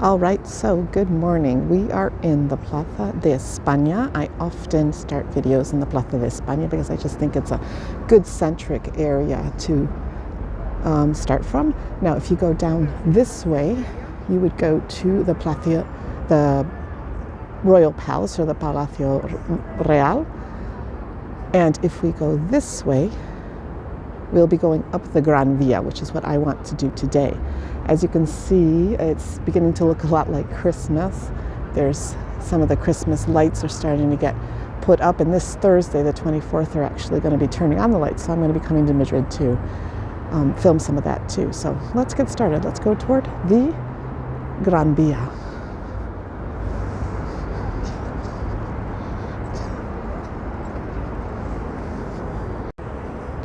All right, so good morning. We are in the Plaza de España. I often start videos in the Plaza de España because I just think it's a good centric area to start from. Now, if you go down this way, you would go to the Royal Palace, or the Palacio Real. And if we go this way, we'll be going up the Gran Via, which is what I want to do today. As you can see, it's beginning to look a lot like Christmas. There's some of the Christmas lights are starting to get put up, and this Thursday, the 24th, they're actually going to be turning on the lights, so I'm going to be coming to Madrid to film some of that too. So let's get started. Let's go toward the Gran Via.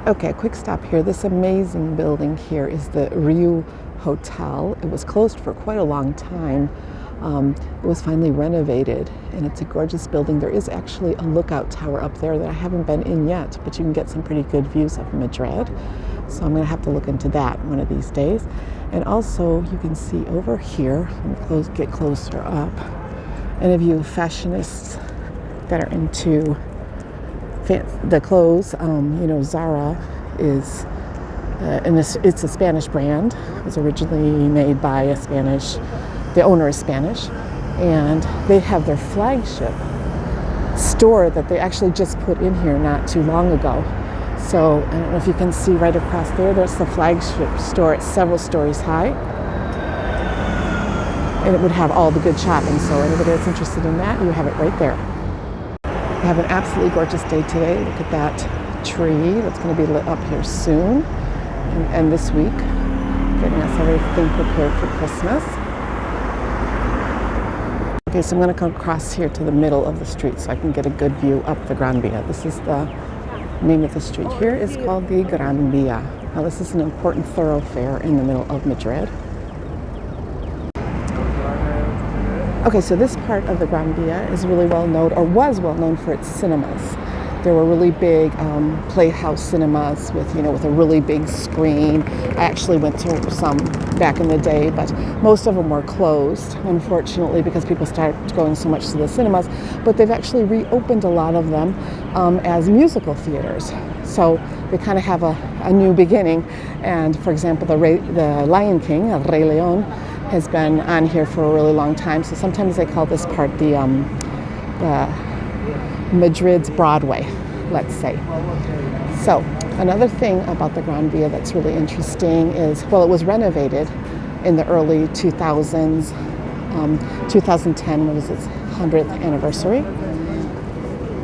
Okay, a quick stop here. This amazing building here is the Riu Hotel. It was closed for quite a long time. It was finally renovated, and it's a gorgeous building. There is actually a lookout tower up there that I haven't been in yet, but you can get some pretty good views of Madrid. So I'm going to have to look into that one of these days. And also, you can see over here, get closer up, any of you fashionists that are into the clothes, Zara is, and it's a Spanish brand. It was originally made by the owner is Spanish, and they have their flagship store that they actually just put in here not too long ago. So I don't know if you can see right across there, there's the flagship store. It's several stories high, and it would have all the good shopping. So anybody that's interested in that, you have it right there. We have an absolutely gorgeous day today. Look at that tree that's going to be lit up here soon, and this week, getting us everything prepared for Christmas. Okay, so I'm going to come across here to the middle of the street so I can get a good view up the Gran Via. This is the name of the street here. Is called the Gran Via. Now, this is an important thoroughfare in the middle of Madrid. Okay, so this part of the Gran Via is really well known, or was well known, for its cinemas. There were really big playhouse cinemas with a really big screen. I actually went to some back in the day, but most of them were closed, unfortunately, because people started going so much to the cinemas. But they've actually reopened a lot of them as musical theaters. So they kind of have a new beginning. And for example, the Lion King, El Rey León, has been on here for a really long time. So sometimes they call this part the Madrid's Broadway, let's say. So another thing about the Gran Via that's really interesting is, well, it was renovated in the early 2000s. 2010 was its 100th anniversary.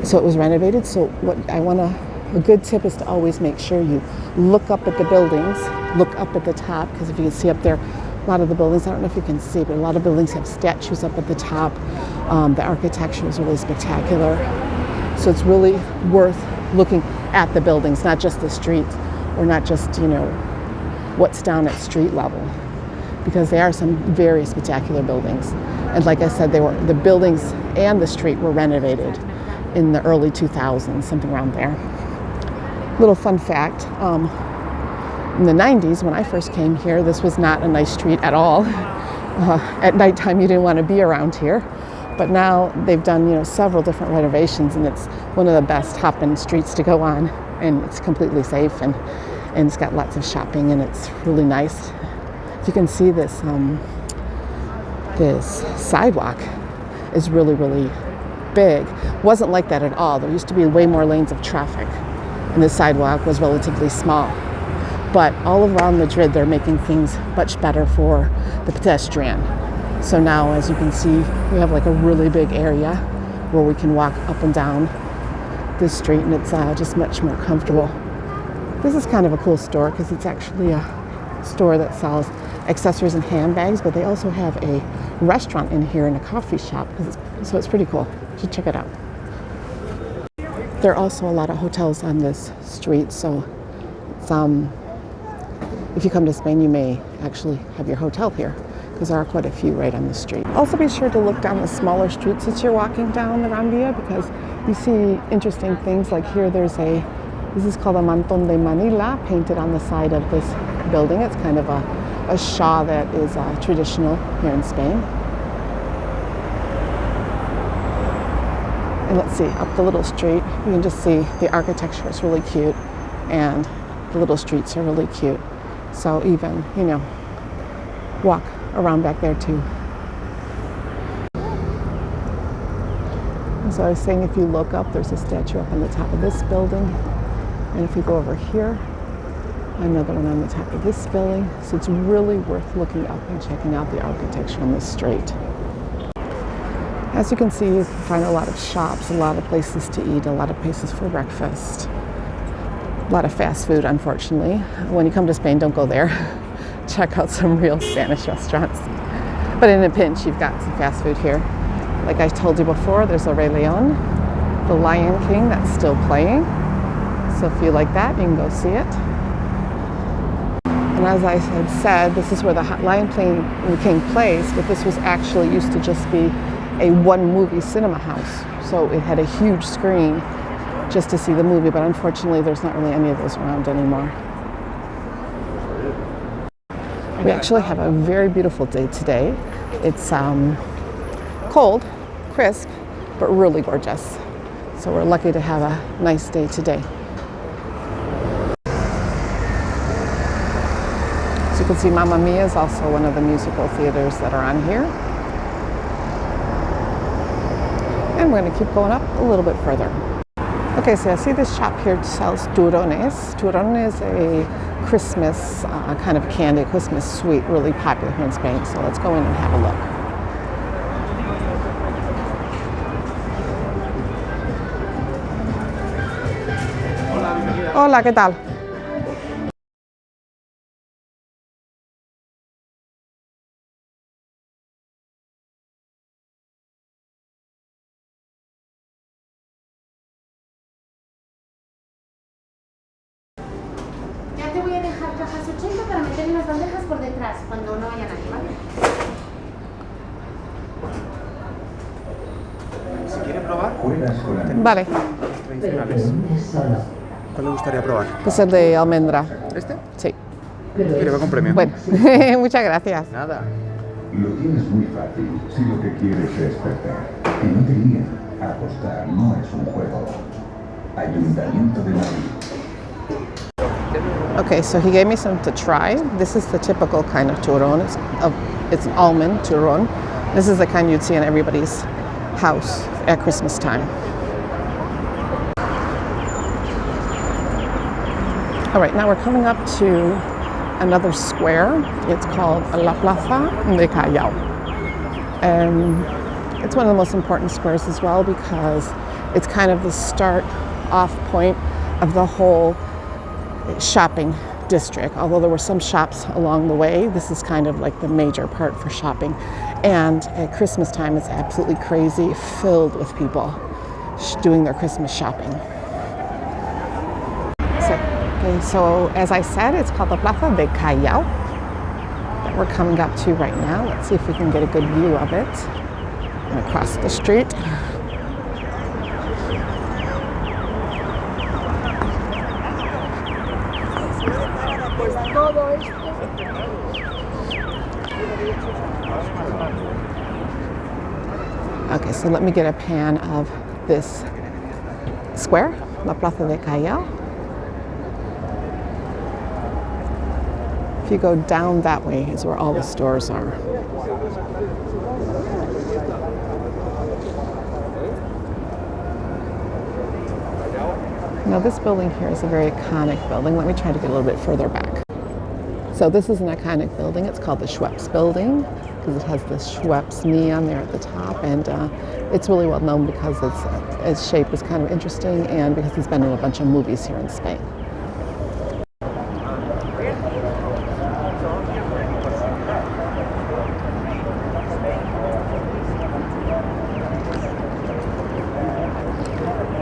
So it was renovated. So a good tip is to always make sure you look up at the buildings, look up at the top, because if you can see up there, a lot of the buildings, I don't know if you can see, but a lot of buildings have statues up at the top. The architecture is really spectacular. So it's really worth looking at the buildings, not just the streets, or not just, what's down at street level, because there are some very spectacular buildings. And like I said, the buildings and the street were renovated in the early 2000s, something around there. Little fun fact, in the 90s, when I first came here, this was not a nice street at all. At nighttime, you didn't want to be around here. But now they've done, several different renovations, and it's one of the best hopping streets to go on. And it's completely safe, and it's got lots of shopping, and it's really nice. You can see this sidewalk is really, really big. It wasn't like that at all. There used to be way more lanes of traffic, and the sidewalk was relatively small. But all around Madrid, they're making things much better for the pedestrian. So now, as you can see, we have like a really big area where we can walk up and down this street, and it's just much more comfortable. This is kind of a cool store because it's actually a store that sells accessories and handbags, but they also have a restaurant in here and a coffee shop, so it's pretty cool. You should check it out. There are also a lot of hotels on this street, so it's, if you come to Spain, you may actually have your hotel here, because there are quite a few right on the street. Also, be sure to look down the smaller streets as you're walking down the Gran Via, because you see interesting things. Like here, this is called a Mantón de Manila, painted on the side of this building. It's kind of a shawl that is traditional here in Spain. And let's see, up the little street, you can just see the architecture is really cute, and the little streets are really cute. So even, you know, walk around back there too. So I was saying, if you look up, there's a statue up on the top of this building. And if you go over here, another one on the top of this building. So it's really worth looking up and checking out the architecture on this street. As you can see, you can find a lot of shops, a lot of places to eat, a lot of places for breakfast. A lot of fast food, unfortunately. When you come to Spain, don't go there. Check out some real Spanish restaurants. But in a pinch, you've got some fast food here. Like I told you before, there's a Rey León, the Lion King, that's still playing. So if you like that, you can go see it. And as I had said, this is where the Lion King plays, but this was actually used to just be a one-movie cinema house. So it had a huge screen just to see the movie, but unfortunately there's not really any of those around anymore. We actually have a very beautiful day today. It's cold, crisp, but really gorgeous. So we're lucky to have a nice day today. So you can see Mamma Mia is also one of the musical theaters that are on here. And we're going to keep going up a little bit further. Okay, so I see this shop here sells turrones. Turrón is a Christmas kind of candy, Christmas sweet, really popular here in Spain. So let's go in and have a look. Hola, ¿qué tal? Ya te voy a dejar cajas 80 para meter en las bandejas por detrás cuando no haya nadie, ¿vale? Si quiere probar, Vale. tradicionales. ¿Cuál le gustaría probar? Pues el de almendra. ¿Este? Sí. Quiere, va con premio. Bueno, muchas gracias. Nada. Lo tienes muy fácil si lo que quieres es perder. Que no te líen. Apostar no es un juego. Ayuntamiento de Madrid. Okay, so he gave me some to try. This is the typical kind of turrón. It's an almond turrón. This is the kind you'd see in everybody's house at Christmas time. All right, now we're coming up to another square. It's called La Plaza de Callao. It's one of the most important squares as well because it's kind of the start off point of the whole shopping district. Although there were some shops along the way, this is kind of like the major part for shopping. And at Christmas time, it's absolutely crazy, filled with people doing their Christmas shopping. So as I said, it's called the Plaza de Callao that we're coming up to right now. Let's see if we can get a good view of it. And across the street. Okay, so let me get a pan of this square, La Plaza de Callao. If you go down that way is where all the stores are. Now this building here is a very iconic building. Let me try to get a little bit further back. So this is an iconic building. It's called the Schweppes building because it has the Schweppes neon there at the top, and it's really well known because its shape is kind of interesting and because it's been in a bunch of movies here in Spain.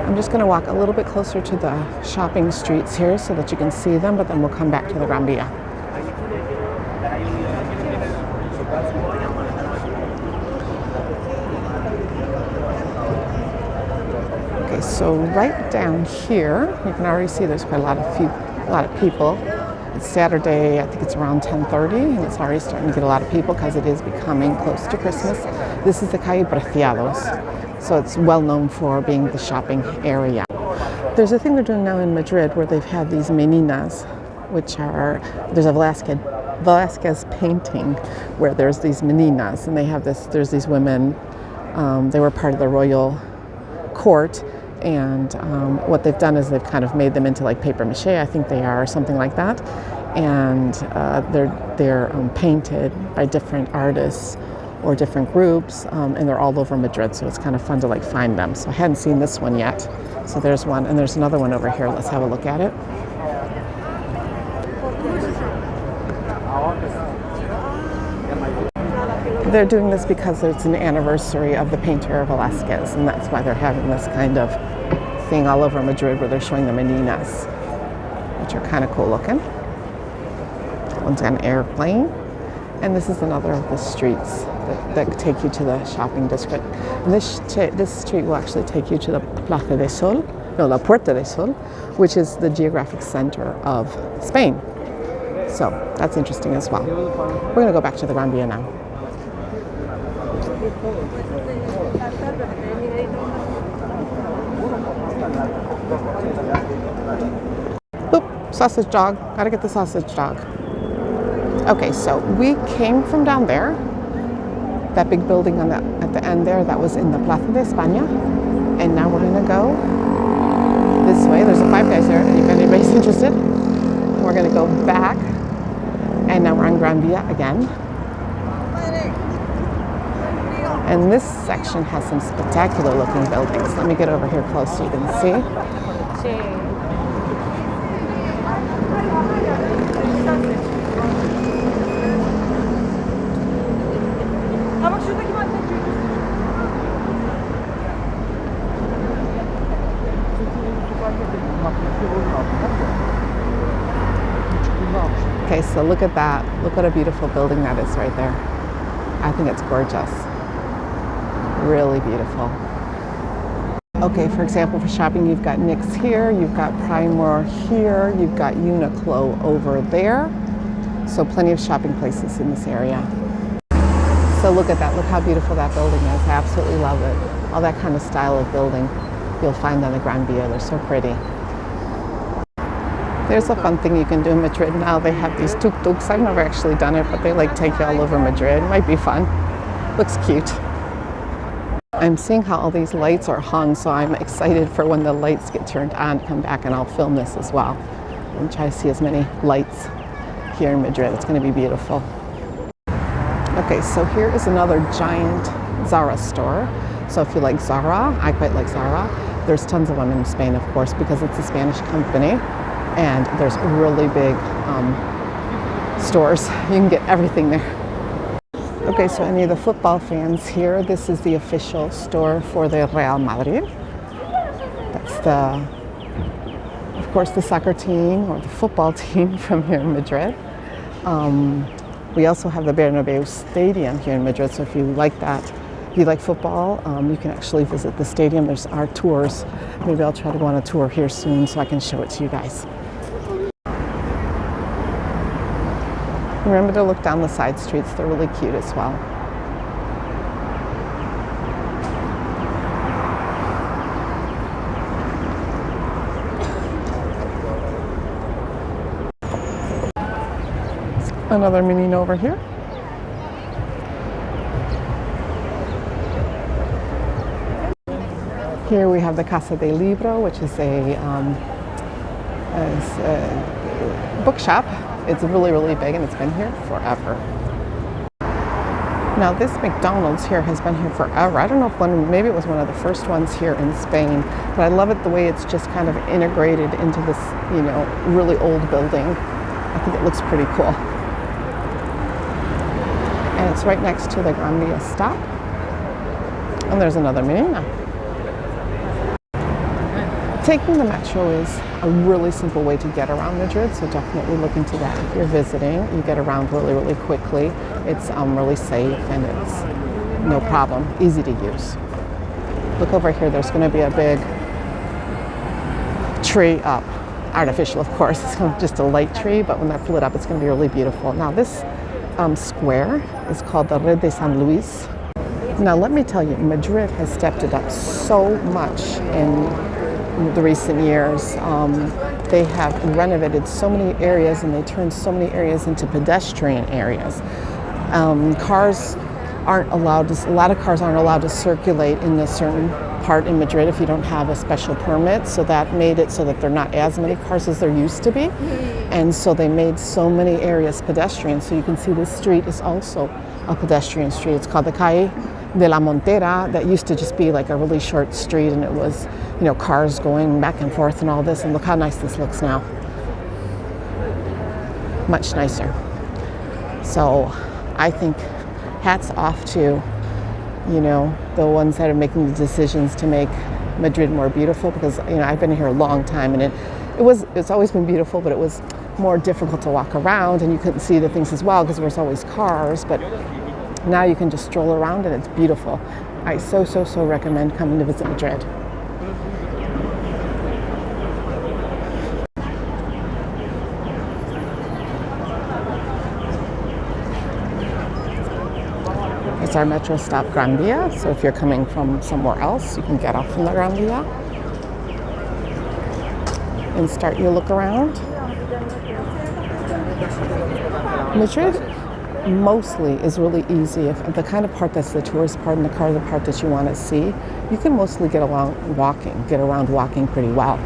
I'm just going to walk a little bit closer to the shopping streets here so that you can see them, but then we'll come back to the Gran Via. Okay, so right down here, you can already see there's quite a lot of people. It's Saturday, I think it's around 10:30, and it's already starting to get a lot of people because it is becoming close to Christmas. This is the Calle Preciados. So it's well known for being the shopping area. There's a thing they're doing now in Madrid where they've had these meninas, which are, there's a Velázquez painting where there's these meninas, and they have this, there's these women, they were part of the royal court, and what they've done is they've kind of made them into like paper mache, I think they are, or something like that, and they're painted by different artists or different groups, and they're all over Madrid, so it's kind of fun to like find them. So I hadn't seen this one yet. So there's one, and there's another one over here. Let's have a look at it. They're doing this because it's an anniversary of the painter Velázquez, and that's why they're having this kind of thing all over Madrid where they're showing the meninas, which are kind of cool looking. That one's got an airplane. And this is another of the streets that take you to the shopping district. And this street will actually take you to the Plaza de Sol, no, La Puerta de Sol, which is the geographic center of Spain. So that's interesting as well. We're going to go back to the Gran Via now. Oop, sausage dog. Gotta get the sausage dog. Okay, so we came from down there, that big building on at the end there, that was in the Plaza de España, and now we're gonna go this way. There's a Five Guys there, if anybody's interested. And we're gonna go back, and now we're on Gran Via again. And this section has some spectacular looking buildings. Let me get over here close so you can see. Okay, so look at that. Look what a beautiful building that is right there. I think it's gorgeous. Really beautiful. Okay, for example, for shopping, you've got NYX here, you've got Primor here, you've got Uniqlo over there. So plenty of shopping places in this area. So look at that. Look how beautiful that building is. I absolutely love it. All that kind of style of building you'll find on the Gran Via. They're so pretty. There's a fun thing you can do in Madrid now. They have these tuk-tuks. I've never actually done it, but they like take you all over Madrid. It might be fun. Looks cute. I'm seeing how all these lights are hung, so I'm excited for when the lights get turned on to come back, and I'll film this as well and try to see as many lights here in Madrid. It's going to be beautiful. Okay, so here is another giant Zara store. So if you like Zara, I quite like Zara. There's tons of them in Spain, of course, because it's a Spanish company. And there's really big stores. You can get everything there. Okay, so any of the football fans here, this is the official store for the Real Madrid. That's of course, the soccer team or the football team from here in Madrid. We also have the Bernabeu Stadium here in Madrid, so if you like that, if you like football, you can actually visit the stadium. There's our tours. Maybe I'll try to go on a tour here soon so I can show it to you guys. Remember to look down the side streets. They're really cute as well. Another menino over here. Here we have the Casa del Libro, which is a bookshop. It's really, really big, and it's been here forever. Now this McDonald's here has been here forever. I don't know if maybe it was one of the first ones here in Spain, but I love it the way it's just kind of integrated into this, you know, really old building. I think it looks pretty cool. And it's right next to the Gran Via stop. And there's another menina. Taking the metro is a really simple way to get around Madrid, so definitely look into that. If you're visiting, you get around really, really quickly. It's really safe, and it's no problem, easy to use. Look over here, there's going to be a big tree up. Artificial, of course. It's just a light tree, but when they're lit up, it's going to be really beautiful. Now this square is called the Red de San Luis. Now, let me tell you, Madrid has stepped it up so much in the recent years. They have renovated so many areas and they turned so many areas into pedestrian areas. Cars aren't allowed to, a lot of cars aren't allowed to circulate in a certain part in Madrid if you don't have a special permit. So that made it so that there are not as many cars as there used to be. And so they made so many areas pedestrian. So you can see this street is also a pedestrian street. It's called the Calle de la Montera. That used to just be like a really short street and it was, you know, cars going back and forth and all this. And look how nice this looks now. Much nicer. So I think hats off to, you know, the ones that are making the decisions to make Madrid more beautiful, because, you know, I've been here a long time and it's always been beautiful, but it was more difficult to walk around and you couldn't see the things as well because there was always cars, but now you can just stroll around and it's beautiful. I so recommend coming to visit Madrid. It's our metro stop, Gran Via. So if you're coming from somewhere else, you can get off from the Gran Via and start your look around. Madrid mostly is really easy. If the kind of part that's the tourist part and the car, the part that you want to see, you can mostly get around walking pretty well.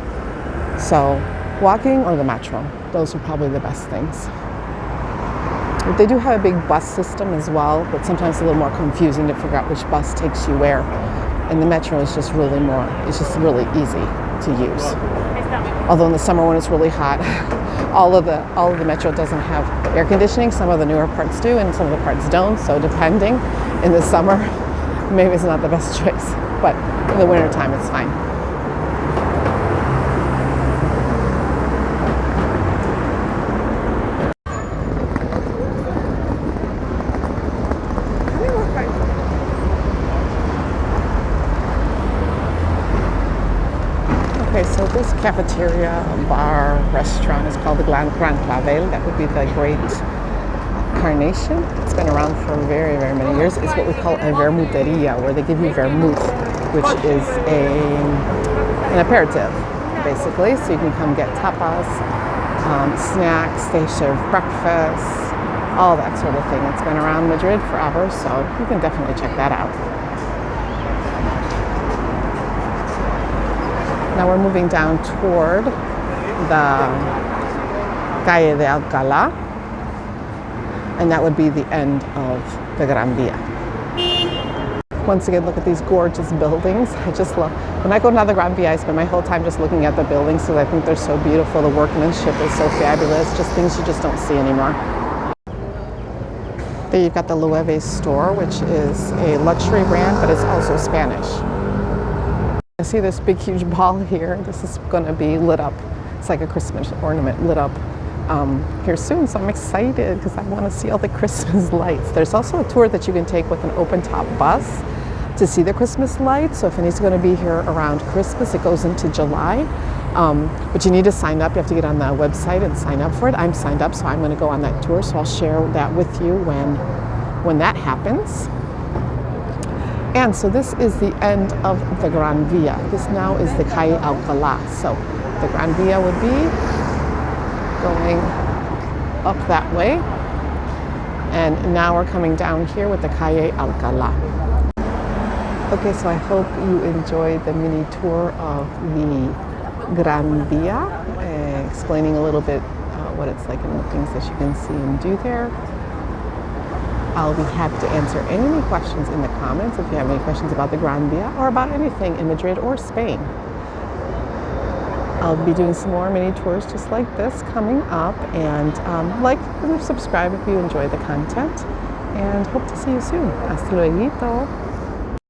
So walking or the metro, those are probably the best things. They do have a big bus system as well, but sometimes it's a little more confusing to figure out which bus takes you where. And the metro is just really it's just really easy to use. Although in the summer when it's really hot, all of the metro doesn't have air conditioning. Some of the newer parts do and some of the parts don't. So depending, in the summer, maybe it's not the best choice. But in the winter time, it's fine. Okay, so this cafeteria, bar, restaurant is called the Gran Clavel. That would be the Great Carnation. It's been around for very many years. It's what we call a vermuteria, where they give you vermouth, which is an aperitif, basically. So you can come get tapas, snacks, they serve breakfast, all that sort of thing. It's been around Madrid forever, so you can definitely check that out. Now we're moving down toward the Calle de Alcalá, and that would be the end of the Gran Via. Once again, look at these gorgeous buildings. I just love, when I go down the Gran Via, I spend my whole time just looking at the buildings because I think they're so beautiful. The workmanship is so fabulous, just things you just don't see anymore. There you've got the Loewe store, which is a luxury brand, but it's also Spanish. I see this big huge ball here. This is going to be lit up. It's like a Christmas ornament lit up here soon, so I'm excited because I want to see all the Christmas lights. There's also a tour that you can take with an open top bus to see the Christmas lights. So if anybody's going to be here around Christmas, it goes into July. But you need to sign up. You have to get on the website and sign up for it. I'm signed up, so I'm going to go on that tour. So I'll share that with you when that happens. And so this is the end of the Gran Via. This now is the Calle Alcalá. So the Gran Via would be going up that way. And now we're coming down here with the Calle Alcalá. Okay, so I hope you enjoyed the mini tour of the Gran Via, explaining a little bit what it's like and the things that you can see and do there. I'll be happy to answer any questions in the comments if you have any questions about the Gran Via or about anything in Madrid or Spain. I'll be doing some more mini tours just like this coming up, and like and subscribe if you enjoy the content, and hope to see you soon. Hasta luego.